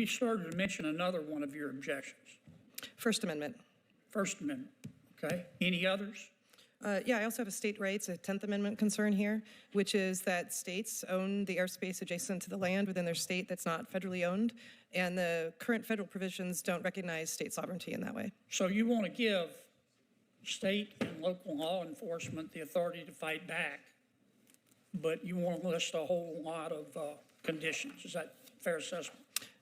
started to mention another one of your objections. First Amendment. First Amendment, okay? Any others? Yeah, I also have a state rights, a 10th Amendment concern here, which is that states own the airspace adjacent to the land within their state that's not federally owned, and the current federal provisions don't recognize state sovereignty in that way. So you want to give state and local law enforcement the authority to fight back, but you want to list a whole lot of conditions. Is that a fair assessment?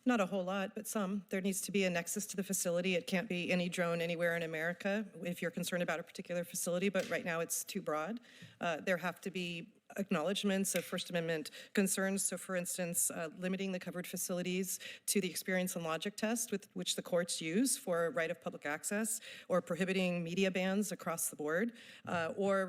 Not a whole lot, but some. There needs to be a nexus to the facility. It can't be any drone anywhere in America if you're concerned about a particular facility, but right now it's too broad. There have to be acknowledgments of First Amendment concerns. So for instance, limiting the covered facilities to the experience and logic test with which the courts use for right of public access, or prohibiting media bans across the board, or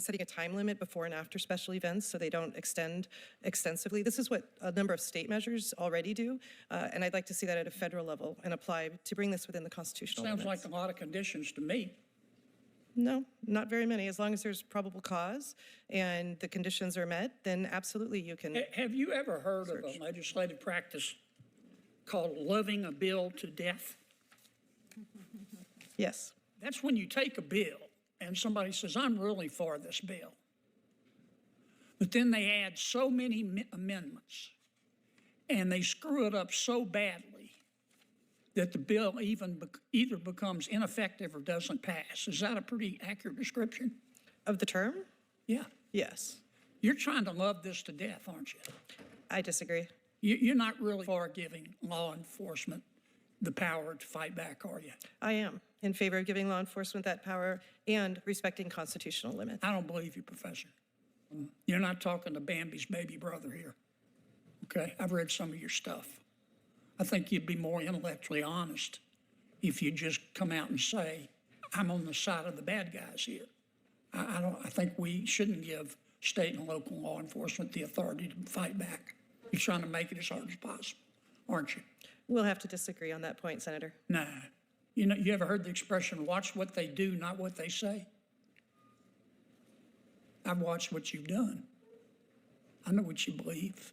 setting a time limit before and after special events so they don't extend extensively. This is what a number of state measures already do, and I'd like to see that at a federal level and apply to bring this within the constitutional Sounds limits. like a lot of conditions to me. No, not very many. As long as there's probable cause and the conditions are met, then absolutely you can. Have you ever heard of a legislative practice called loving a bill to death? Yes. That's when you take a bill and somebody says, I'm really for this bill. But then they add so many amendments and they screw it up so badly that the bill either becomes ineffective or doesn't pass. Is that a pretty accurate description? Of the term? Yeah. Yes. You're trying to love this to death, aren't you? I disagree. You're not really for giving law enforcement the power to fight back, are you? I am in favor of giving law enforcement that power and respecting constitutional limits. I don't believe you, Professor. You're not talking to Bambi's baby brother here. Okay? I've read some of your stuff. I think you'd be more intellectually honest if you just come out and say, I'm on the side of the bad guys here. I think we shouldn't give state and local law enforcement the authority to fight back. You're trying to make it as hard as possible, aren't you? We'll have to disagree on that point, Senator. Nah. You ever heard the expression, watch what they do, not what they say? I've watched what you've done. I know what you believe.